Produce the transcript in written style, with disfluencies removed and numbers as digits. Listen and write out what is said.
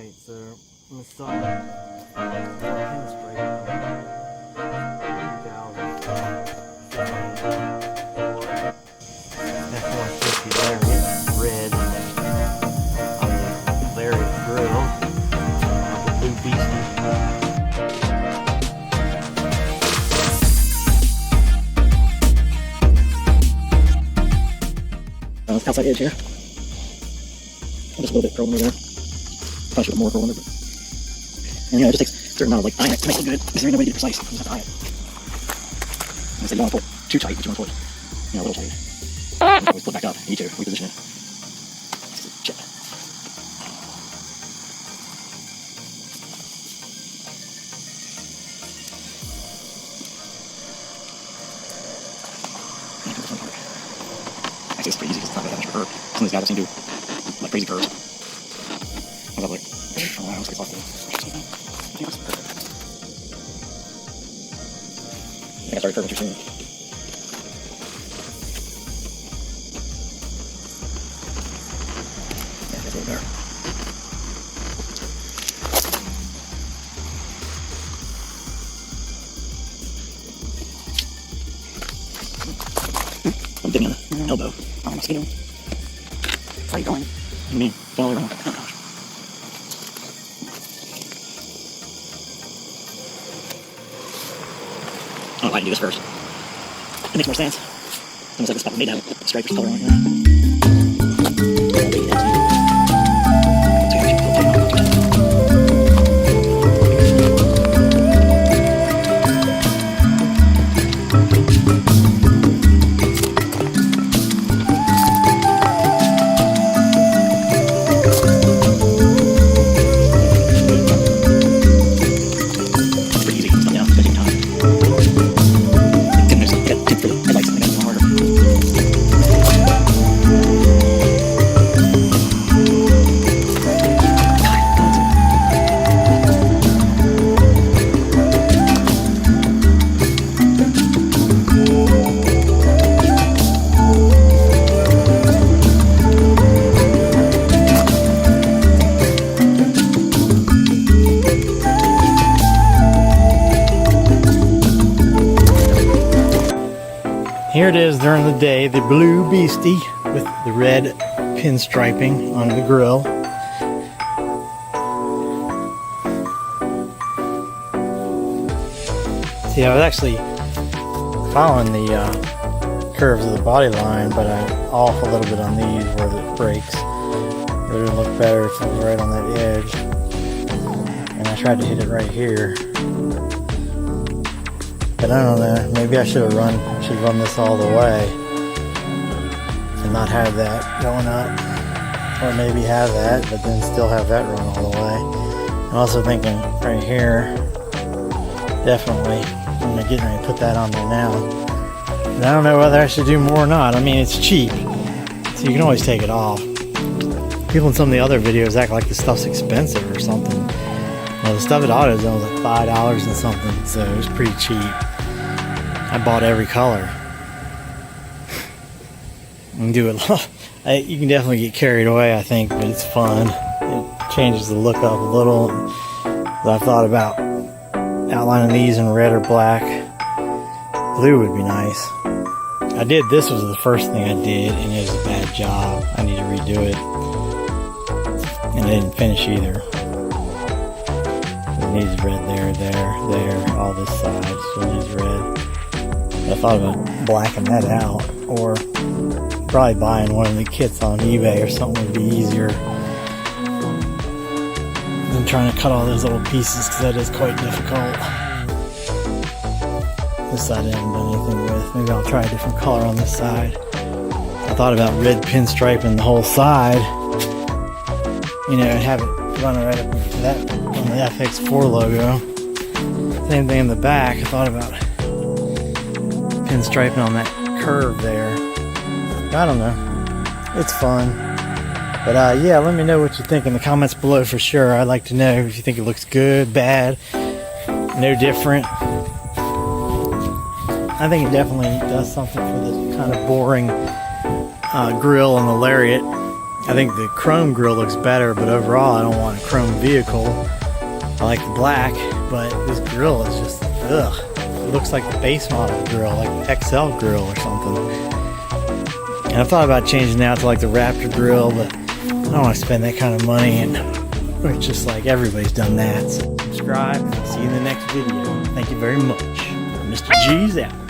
Alright, so I'm gonna start pinstripe. F-150 Lariat red on the Lariat grill on the Blue Beastie. Outside edge here. Just a little bit curl me there. Probably should have more curl on there, but and it just takes a certain amount of like eyeing it to make it look good. Because there ain't no way to get precise. You just have to eye it. And so you don't want to pull too tight, but you want to pull it, a little tight. Always pull it back up. You need to reposition it. Check. Actually, it's pretty easy because it's not that much of a curve. Some of these guys I've seen do like crazy curves. I was like, oh wow, let's get off the. I think I started curving too soon. Yeah, that's a little better. I'm digging on the elbow. Oh, I'm skinny. How are you going? What do you mean? All the way around. Oh gosh. I don't know why I do this first. It makes more sense. Almost like the spot we made out. The stripe is color on it. Here it is during the day, the Blue Beastie with the red pinstriping on the grill. See, I was actually following the curves of the body line, but I'm off a little bit on these where it breaks. It would look better if it was right on that edge. And I tried to hit it right here. But I don't know, maybe I should run this all the way and not have that going up, or maybe have that but then still have that run all the way. I'm also thinking right here, definitely I'm getting ready to put that on there now, and I don't know whether I should do more or not. I mean, it's cheap, so you can always take it off. People in some of the other videos act like the stuff's expensive or something. Well, the stuff at AutoZone was like $5 and something, so it was pretty cheap. I bought every color. You can do it. You can definitely get carried away, I think, but it's fun. It changes the look up a little. I've thought about outlining these in red or black. Blue would be nice. I did. This was the first thing I did, and it was a bad job. I need to redo it, and I didn't finish either. It needs red there, all this side, so it needs red. I thought about blacking that out, or probably buying one of the kits on eBay or something would be easier than trying to cut all those little pieces, because that is quite difficult. This side I haven't done anything with. Maybe I'll try a different color on this side. I thought about red pinstriping the whole side, and have it run right up into that on the FX4 logo. Same thing in the back. I thought about pinstriping on that curve there. I don't know. It's fun. But yeah, let me know what you think in the comments below for sure. I'd like to know if you think it looks good, bad, no different. I think it definitely does something for this kind of boring grill on the Lariat. I think the chrome grill looks better, but overall I don't want a chrome vehicle. I like the black, but this grill is just, ugh. It looks like the base model grill, like the XL grill or something. And I've thought about changing out to like the Raptor grill, but I don't want to spend that kind of money, and it's just like everybody's done that. So subscribe, and I'll see you in the next video. Thank you very much. Mr. G's out.